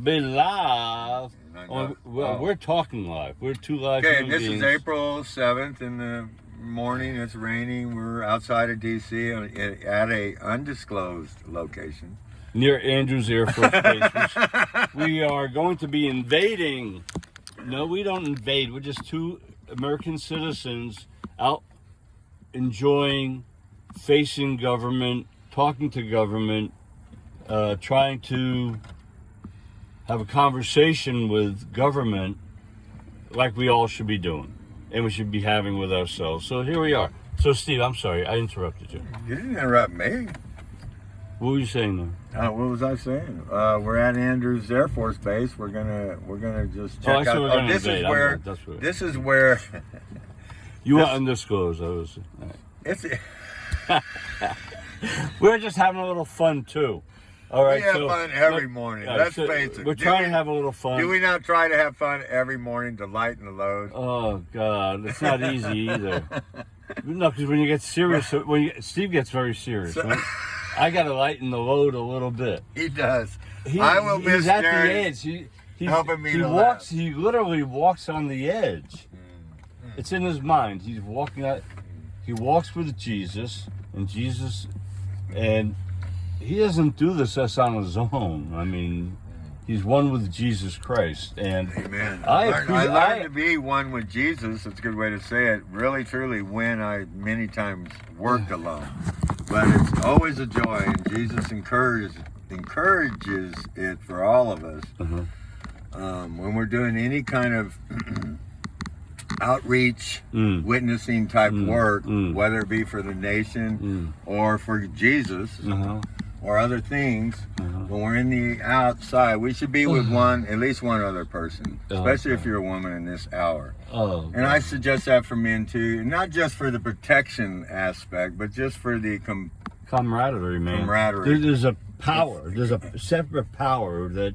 Be live. No. We're talking live. We're two live. Okay, human this beings. is April 7th in the morning. It's raining. We're outside of D.C. at a undisclosed location. Near Andrews Air Force Base. We are going to be invading. No, we don't invade. We're just two American citizens out enjoying, facing government, talking to government, trying to have a conversation with government like we all should be doing and we should be having with ourselves. So here we are. So Steve, I'm sorry, I interrupted you. You didn't interrupt me. What were you saying What was I saying? We're at Andrews Air Force Base. We're gonna just check I out. we're gonna This invade. is where. That's right. This is where. You were undisclosed. I was. It's. We're just having a little fun too. All right. We have fun every morning. Let's face it. We're trying to have a little fun. Do we not try to have fun every morning to lighten the load? Oh God, it's not easy either. No, because when you get serious, Steve gets very serious. Right? I got to lighten the load a little bit. He does. He's miss at Jerry the edge. He's helping me he to walks. laugh. He literally walks on the edge. It's in his mind. He's walking out. He walks with Jesus, and he doesn't do this just on his own. I mean, he's one with Jesus Christ, and Amen. I learned to be one with Jesus. That's a good way to say it. Really, truly, when I many times worked alone, but it's always a joy, and Jesus encourages it for all of us. When we're doing any kind of outreach, witnessing type work, whether it be for the nation or for Jesus or other things, when we're in the outside, we should be with at least one other person, especially if you're a woman in this hour. And I suggest that for men too, not just for the protection aspect, but just for the camaraderie, man. Camaraderie. There's a power. There's a separate power that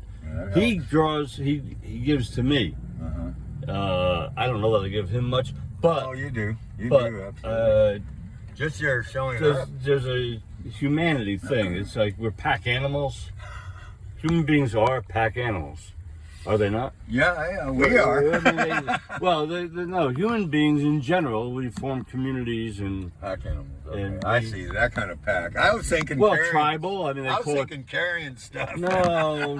he draws. He gives to me. I don't know that I give him much, but you do. You do, absolutely. Just your showing up. There's a humanity thing. It's like we're pack animals. Human beings are pack animals, are they not? Yeah, we are. No. Human beings in general, we form communities and pack animals. Okay. And I see that kind of pack. I was thinking. Tribal. I mean, I was thinking carrying stuff. No.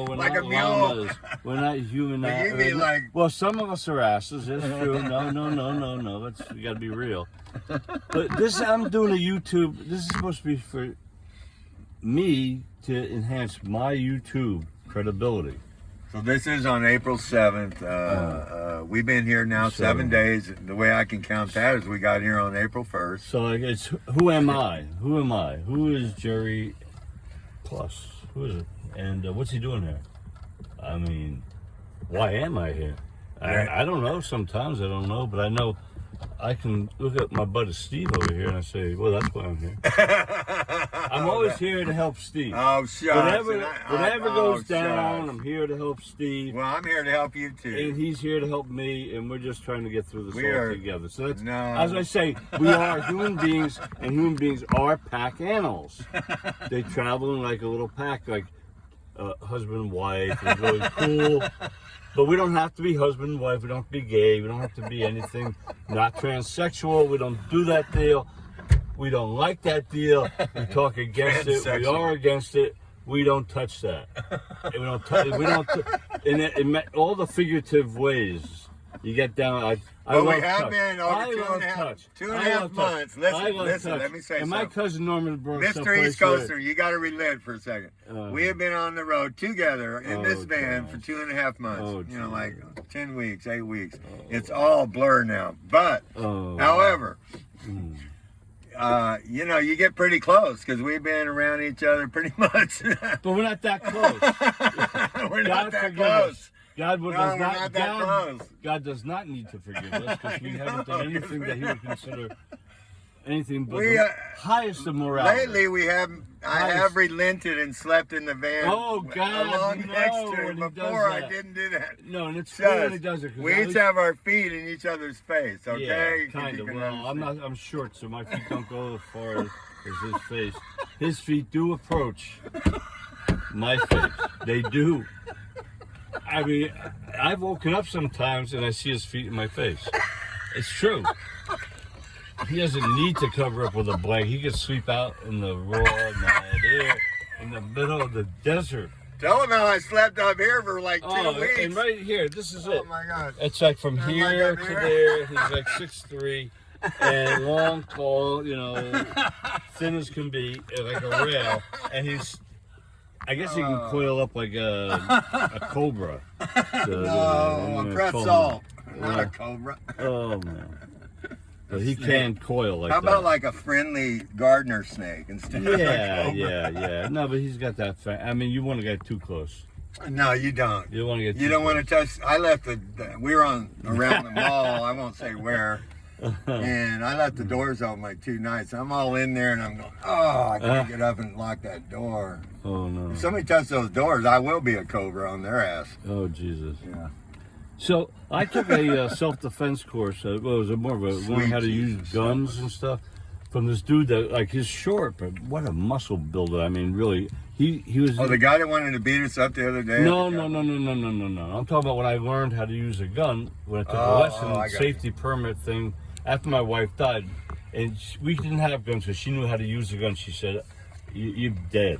We're like not a mule. llamas. We're not human. But you mean like? Well, some of us are asses. That's true. No. We got to be real. But I'm doing a YouTube. This is supposed to be for me to enhance my YouTube credibility. So this is on April 7th. We've been here now 7 days. The way I can count that is we got here on April 1st. So it's who am I? Who is Jerry Plus? Who is it? And what's he doing here? I mean, why am I here? I don't know. Sometimes I don't know, but I know I can look at my buddy Steve over here and I say, well, that's why I'm here. I'm always here to help Steve. Oh, shucks. Whatever goes down, I'm here to help Steve. Well, I'm here to help you, too. And he's here to help me, and we're just trying to get through this together. So that's, No. as I say, we are human beings, and human beings are pack animals. They travel in like a little pack, like husband and wife. It's really cool. But we don't have to be husband and wife. We don't have to be gay. We don't have to be anything. Not transsexual. We don't do that deal. We don't like that deal. We talk against it. We are against it. We don't touch that. And we don't. In all the figurative ways. You get down. We have been over 2.5 months. Listen. Let me say something. And my cousin Norman brought Mr. East Coaster, you got to relent for a second. We have been on the road together in this van for 2.5 months. Like 10 weeks, 8 weeks. It's all blur now. But, however, you get pretty close because we've been around each other pretty much. But we're not that close. We're not that close. God does not need to forgive us because we haven't done anything that he would consider anything but the highest of morality. Lately, I have relented and slept in the van. Oh God, next to him. Before I didn't do that. No, and it's funny when he does it. We each have our feet in each other's face. Okay, yeah, kind of. Well, I'm short, so my feet don't go as far as his face. His feet do approach. my face. They do. I mean, I've woken up sometimes and I see his feet in my face. It's true. He doesn't need to cover up with a blanket. He can sleep out in the raw night air in the middle of the desert. Tell him how I slept up here for like 2 weeks. And right here, this is it. Oh my God. It's like from Oh, here my to God. there. He's like 6'3", and long, tall, thin as can be, like a rail. And I guess he can coil up like a cobra. No, a pressed salt, not a cobra. Oh man. But he can coil like How that. about like a friendly gardener snake instead of a cobra? Yeah. No, but he's got that. I mean, you want to get too close. No, you don't. You want to get. You don't want to touch. I left we were around the mall. I won't say where. And I left the doors open like 2 nights. I'm all in there and I'm going, I can't get up and lock that door. Oh no. If somebody touches those doors, I will be a cobra on their ass. Oh Jesus. Yeah. So I took a self-defense course. It was more of a learning how to use guns and stuff from this dude that, like, he's short, but what a muscle builder. I mean, really, he was. Oh, the guy that wanted to beat us up the other day? No. I'm talking about when I learned how to use a gun, when I took a lesson, safety permit thing, after my wife died. And we didn't have guns, so she knew how to use the gun. She said, you're dead.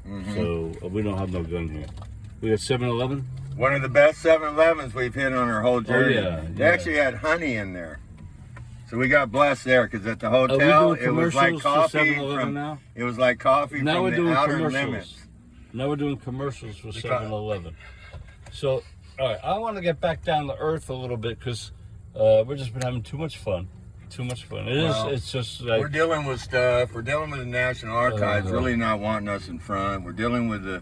Mm-hmm. So we don't have no gun here. We got 7-Eleven? One of the best 7-Elevens we've hit on our whole journey. yeah, They yeah. actually had honey in there. So we got blessed there because at the hotel it was like coffee from now? it was like coffee Now from we're the doing outer commercials. limits. Now we're doing commercials for 7-Eleven. So, all right, I want to get back down to earth a little bit because we've just been having too much fun. Too much fun. It's just like... We're dealing with stuff. We're dealing with the National Archives really not wanting us in front. We're dealing with the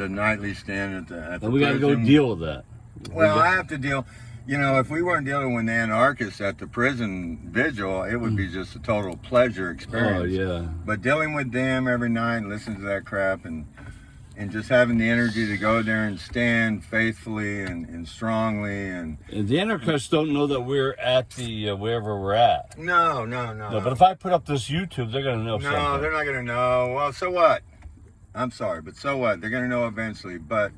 nightly stand at the and we got to go prison. deal with that. Well, I have to deal. If we weren't dealing with anarchists at the prison vigil, it would be just a total pleasure experience. Oh, yeah. But dealing with them every night and listening to that crap and just having the energy to go there and stand faithfully and strongly and The anarchists don't know that we're at the wherever we're at. no. But if I put up this YouTube, they're gonna know something. No, they're not gonna know. Well, so what? I'm sorry, but so what? They're gonna know eventually. But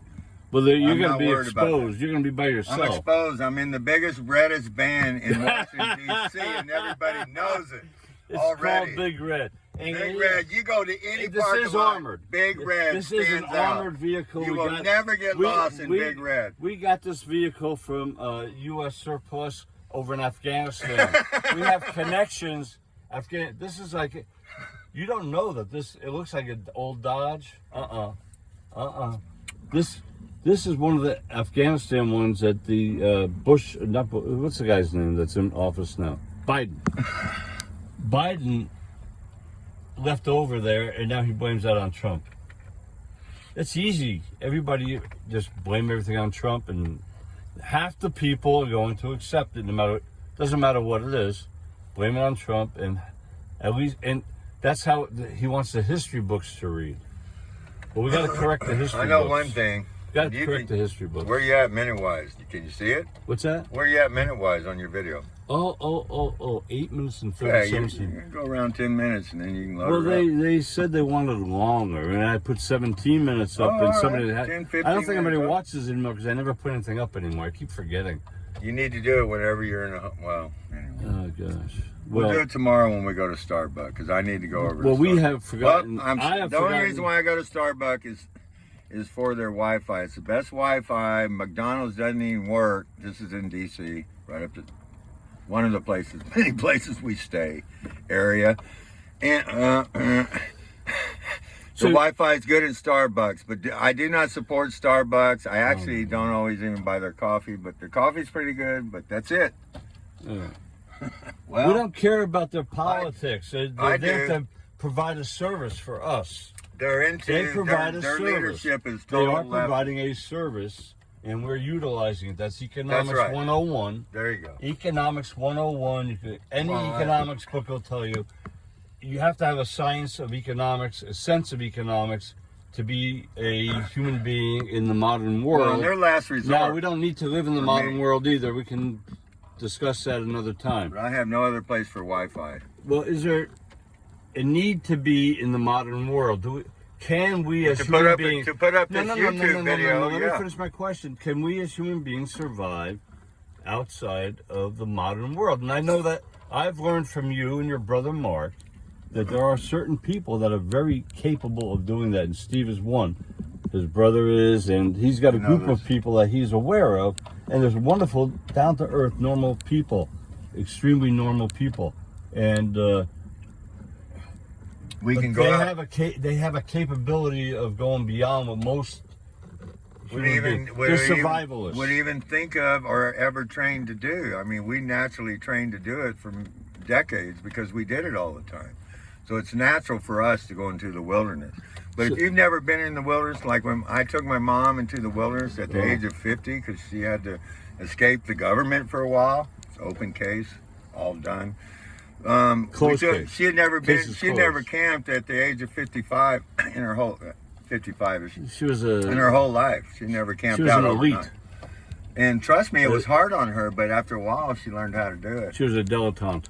Well, you're I'm gonna not be worried about exposed. You're gonna be by yourself. I'm exposed. I'm in the biggest, reddest band in Washington D.C. and everybody knows it It's already. called Big Red. Big Red. You go to any This parking is lot, armored. Big Red This is an stands out. armored vehicle. You will never get lost in Big Red. We got this vehicle from U.S. surplus over in Afghanistan. We have connections. This is like, you don't know that this. It looks like an old Dodge. This is one of the Afghanistan ones that the Bush. What's the guy's name that's in office now? Biden. Biden left over there, and now he blames that on Trump. It's easy. Everybody just blame everything on Trump, and half the people are going to accept it, doesn't matter what it is. Blame it on Trump, and that's how he wants the history books to read. But we got to correct the history. I know books. one thing. Got to correct the history books. Where you at minute-wise? Can you see it? What's that? Where you at minute-wise on your video? 8 minutes and Yeah, 30 you seconds. can go around 10 minutes and then you can load Well, it up. they said they wanted longer, and I put 17 minutes up, Oh, and all somebody right. had. 10, I 15 don't think anybody minutes up. watches anymore because I never put anything up anymore. I keep forgetting. You need to do it whenever you're in a... Well, anyway. Oh gosh. We'll do Well, it tomorrow when we go to Starbucks because I need to go over to well, we Starbucks. have forgotten. Well, I have the only forgotten. reason why I go to Starbucks is for their Wi-Fi. It's the best Wi-Fi. McDonald's doesn't even work. This is in D.C., right up to one of the places, many places we stay, area. And the Wi-Fi is good at Starbucks, but I do not support Starbucks. I actually don't always even buy their coffee, but their coffee's pretty good, but that's it. Yeah. Well, We don't care about their politics. They're I there do. to provide a service for us. they're into They provide their a service. leadership is They total are left. providing a service, and we're utilizing it. That's Economics right. 101. There you go. Economics 101. Any economics book will tell you you have to have a science of economics, a sense of economics, to be a human being in the modern world. Well, their last resort. Now, we don't need to live in the For modern me. world either. We can discuss that another time. But I have no other place for Wi-Fi. Well, is there a need to be in the modern world? can we as To human put up beings... to put up No, this no, no, no, YouTube no, no, video, no, no. Let me yeah. finish my question. Can we as human beings survive outside of the modern world? And I know that I've learned from you and your brother Mark that there are certain people that are very capable of doing that, and Steve is one. His brother is, and he's got a group of people that he's aware of, and there's wonderful, down-to-earth, normal people, extremely normal people, and We can they go out. have a capability of going beyond what most would human even beings- would they're even, survivalists. would even think of or ever trained to do. I mean, we naturally trained to do it for decades because we did it all the time. So it's natural for us to go into the wilderness. But if you've never been in the wilderness, like when I took my mom into the wilderness at the age of 50 because she had to escape the government for a while, it's open case, all done. Closed case. She had never Case been. is She had never closed. camped at the age of 55 in her whole 55 She was in her whole life. She never camped she was out an elite. overnight. And trust me, it was hard on her, but after a while, she learned how to do it. She was a dilettante.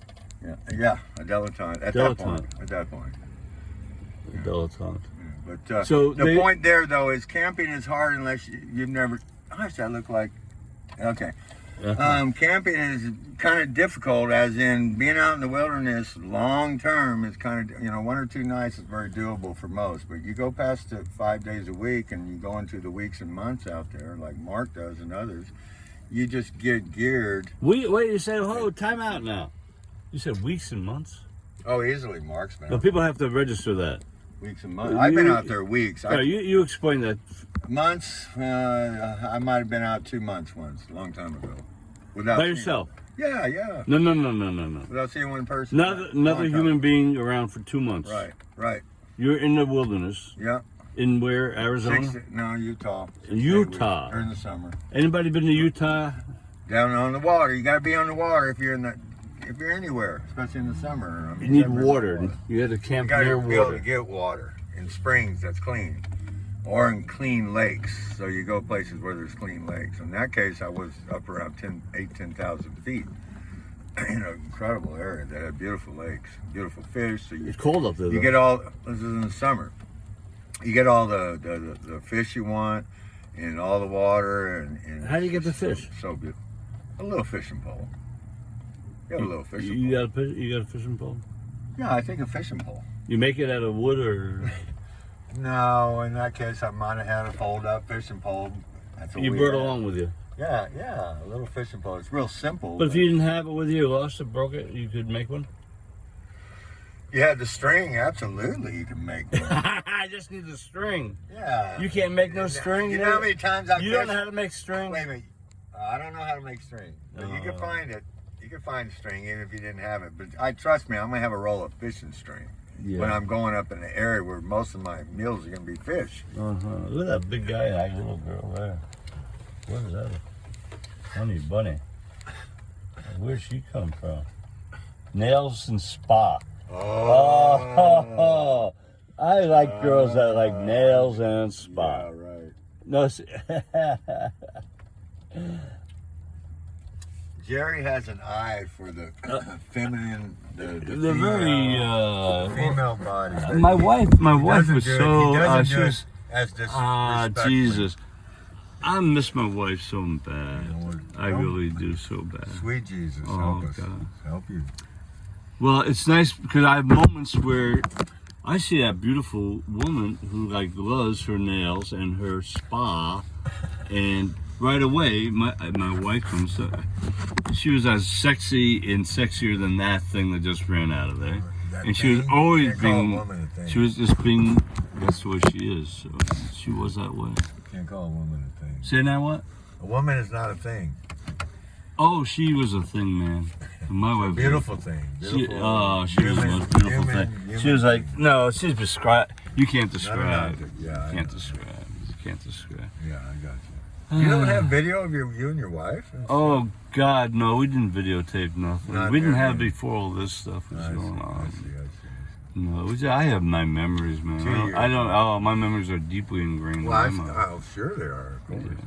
Yeah, a dilettante at that point. At that point. A dilettante. But So the they- point there, though, is camping is hard unless you've never. Gosh, I look like. Okay. Camping is kind of difficult, as in being out in the wilderness long term is kind of, 1 or 2 nights is very doable for most. But you go past it 5 days a week and you go into the weeks and months out there, like Mark does and others, you just get geared. Wait, you said, oh, time out now. You said weeks and months? Oh, easily, Mark's been No, out people have to register that. weeks and months. I've been out there weeks. All right, you explain that. Months. I might have been out 2 months once, a long time ago. Without By seeing- yourself? Yeah, yeah. No. Without seeing one person. Another Long time. human being around for 2 months. Right. You're in the wilderness. Yeah. In where? Arizona? Utah. Utah. During the summer. Anybody been to Utah? Down on the water. You got to be on the water if you're anywhere, especially in the summer. You need December's water. You had to You camp got near to be able to water. get water in springs that's clean, or in clean lakes. So you go places where there's clean lakes. In that case, I was up around 10,000 feet in an incredible area that had beautiful lakes, beautiful fish. So It's cold up there. you though. get all. This is in the summer. You get all the fish you want, and all the water, and How do you get the it's so- fish? So beautiful. A little fishing pole. You got a little fishing You pole. got a fishing pole? Yeah, I think a fishing pole. You make it out of wood or No, in that case, I might have had a fold-up fishing pole. That's what you we brought it had. along with you? Yeah, a little fishing pole. It's real simple. But if you didn't have it with you, lost it, broke it, you could make one? you had the string, absolutely, you can make one. I just need the string. Yeah. You can't make no string? You know how many times I've You don't fished- know how to make string? Wait a minute. I don't know how to make string. But you can Oh. find it. You can find string even if you didn't have it. But trust me, I'm going to have a roll of fishing string Yeah. when I'm going up in an area where most of my meals are going to be fish. Look at that big guy and that little girl there. What is that? Honey bunny. Where'd she come from? Nails and Spa. Oh, I like girls that like nails and spa. Yeah, right. No, Jerry has an eye for the feminine, the they're very. female body. My wife Doesn't was do it- so. he doesn't She do it was. as disrespectfully. Jesus. I miss my wife so bad. Lord, I don't- really do so bad. Sweet Jesus, Oh, help us. God. Help you. Well, it's nice because I have moments where I see that beautiful woman who like loves her nails and her spa, and right away my wife comes. She was as sexy and sexier than that thing that just ran out of there, That and she was thing? always Can't call a being. woman a thing. She was just being. That's the way she is. So she was that way. Can't call a woman a thing. Say now what? A woman is not a thing. Oh, she was a thing, man. My wife. Beautiful thing. She, Beautiful. she was the most beautiful thing. She was like, no, she's described. You can't describe. Yeah, I Can't know. describe. You can't describe. Yeah, I got you. You don't have video of you and your wife? Oh God, no, we didn't videotape nothing. Not We didn't there, have man. before all this stuff was I see, going I on. see. No, I have my memories, man. 2 years. I don't. Oh, my memories are deeply ingrained. Well, in my- oh, sure they are. Of course.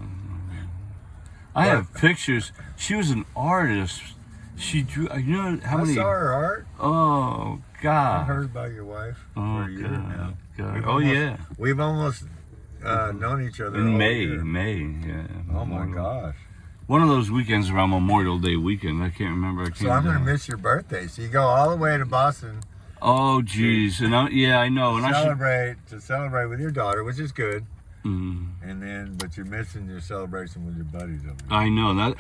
I have pictures. She was an artist, She drew. You know how I many? saw her art. Oh I God. heard about your wife Oh for a year now. God. We've Oh almost- yeah. We've almost known each other In all May. year. Yeah. Oh my gosh. One of those weekends around Memorial Day weekend. I can't remember. I can't. So I'm gonna miss your birthday. So you go all the way to Boston Oh geez. And I know. And to celebrate with your daughter, which is good. Mm, And then, but you're missing your celebration with your buddies over there. I know that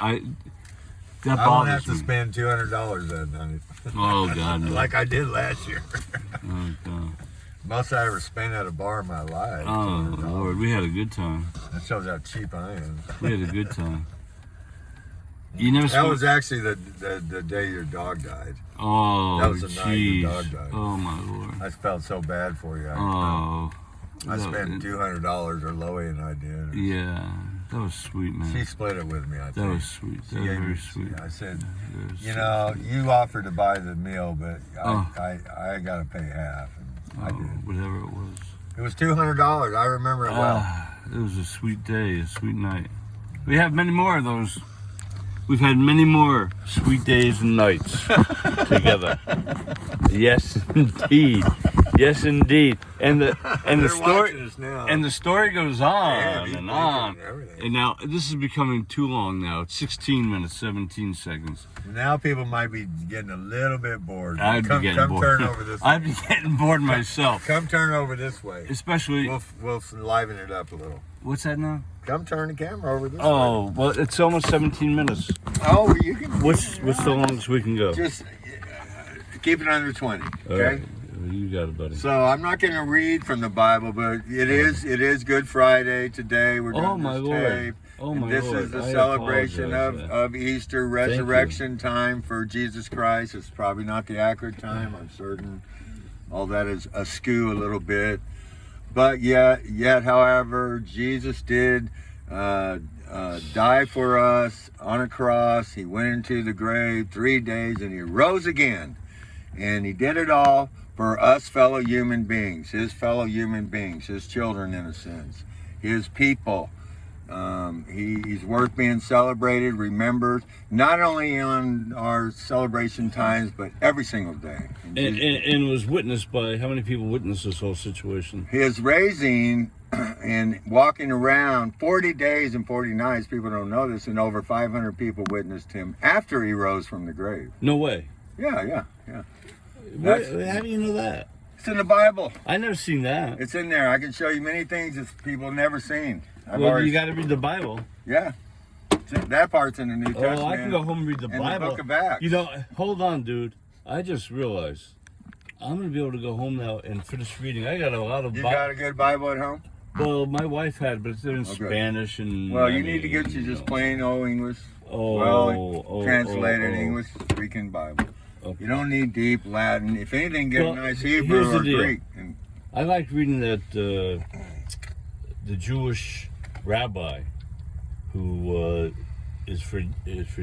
that I won't have bothers to me. spend $200 that night, Oh God. No. like I did last year. Oh God. Most I ever spent at a bar in my life. Oh $200. Lord, we had a good time. That shows how cheap I am. We had a good time. You never. That was actually the day your dog died. Oh, that was the night your jeez. dog died. Oh my Lord. I felt so bad for you. Oh. I spent $200, or Loie and I did. Yeah, that was sweet, man. She split it with me, I think. That was sweet. She That was gave very me- sweet. I said, That was you sweet. know, you offered to buy the meal, but Oh. I got to pay half. And I Oh, did. whatever it was. It was $200. I remember it well. It was a sweet day, a sweet night. We have many more of those. We've had many more sweet days and nights together. Yes, indeed. Yes, indeed. And the They're story watching us now. and the story goes Yeah, on he's and on. watching everything. And now this is becoming too long now. It's 16 minutes, 17 seconds. Now people might be getting a little bit bored. I'd come, be getting come bored. turn over this I'd be getting bored myself. Come turn over this way. Especially, We'll liven it up a little. what's that now? Come turn the camera over this way. Oh, well, it's almost 17 minutes. Oh, you can. What's the longest we can go? Just keep it under 20. All Okay. right. You got it, buddy. So I'm not going to read from the Bible, but it is Good Friday today. We're doing Oh, my this Lord. tape. Oh, And my this Lord. is the I celebration apologize, of Easter, you. resurrection time for Jesus Christ. It's probably not the accurate time, I'm certain. All that is askew a little bit. But yet, however, Jesus did die for us on a cross. He went into the grave 3 days and he rose again. And he did it all for us fellow human beings, his fellow human beings, his children in a sense, his people. He's worth being celebrated, remembered, not only on our celebration times, but every single day. And was witnessed by, how many people witnessed this whole situation? His raising and walking around 40 days and 40 nights, people don't know this, and over 500 people witnessed him after he rose from the grave. No way. Yeah. How do you know that? It's in the Bible. I never seen that. It's in there. I can show you many things that people have never seen. Well, you got to read the Bible. Yeah. That part's in the New Testament. Oh, I can go home and read the in Bible. the book of Acts. You know, hold on, dude. I just realized I'm going to be able to go home now and finish reading. I got a lot of You Bible. got a good Bible at home? Well, my wife had, but it's in Spanish and. Well, you need to get you just plain old English. Translated English speaking Bible. Okay. You don't need deep Latin. If anything, get Well, a nice here's Hebrew the or deal. Greek. And I like reading that the Jewish rabbi who is for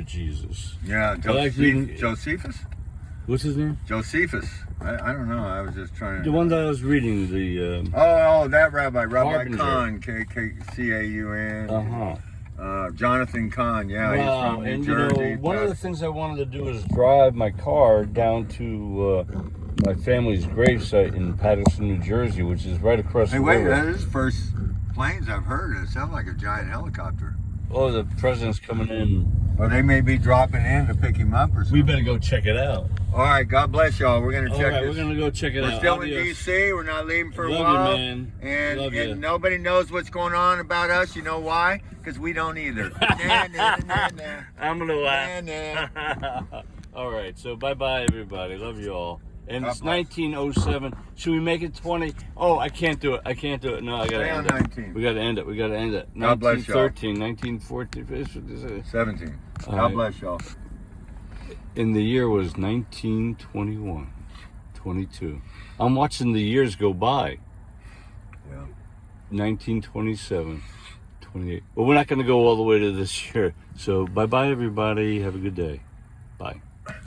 Jesus. yeah, I like reading- Josephus? What's his name? Josephus. I don't know. I was just trying to. The one that I was reading. The Oh, that rabbi. Rabbi Harbinger. Kahn. K-C-A-U-N. uh-huh. Jonathan Kahn. Yeah, Wow, he's from New and Jersey. you know, one of the things I wanted to do is drive my car down to my family's gravesite in Patterson, New Jersey, which is right across Hey, the wait, river. that is the first planes I've heard. It sounds like a giant helicopter. Oh, the president's coming in. Or they may be dropping in to pick him up or something. We better go check it out. All right, God bless y'all. We're going to All check right, this. we're gonna go check it We're out. still in Adios. D.C. We're not leaving for a Love while. you, man. And, Love you. and nobody knows what's going on about us. You know why? Because we don't either. Nah, nah, nah, nah. I'm gonna laugh. Nah, nah. All right, so bye-bye, everybody. Love you all. And God it's bless. 1907. Should we make it 20? Oh, I can't do it. No, I gotta Stay on end it. 19. We gotta end it. God bless y'all. 1913, 1914. 17. All God right. bless y'all. And the year was 1921, 22. I'm watching the years go by. Yeah. 1927, 28. Well, we're not going to go all the way to this year. So bye-bye, everybody. Have a good day. Bye.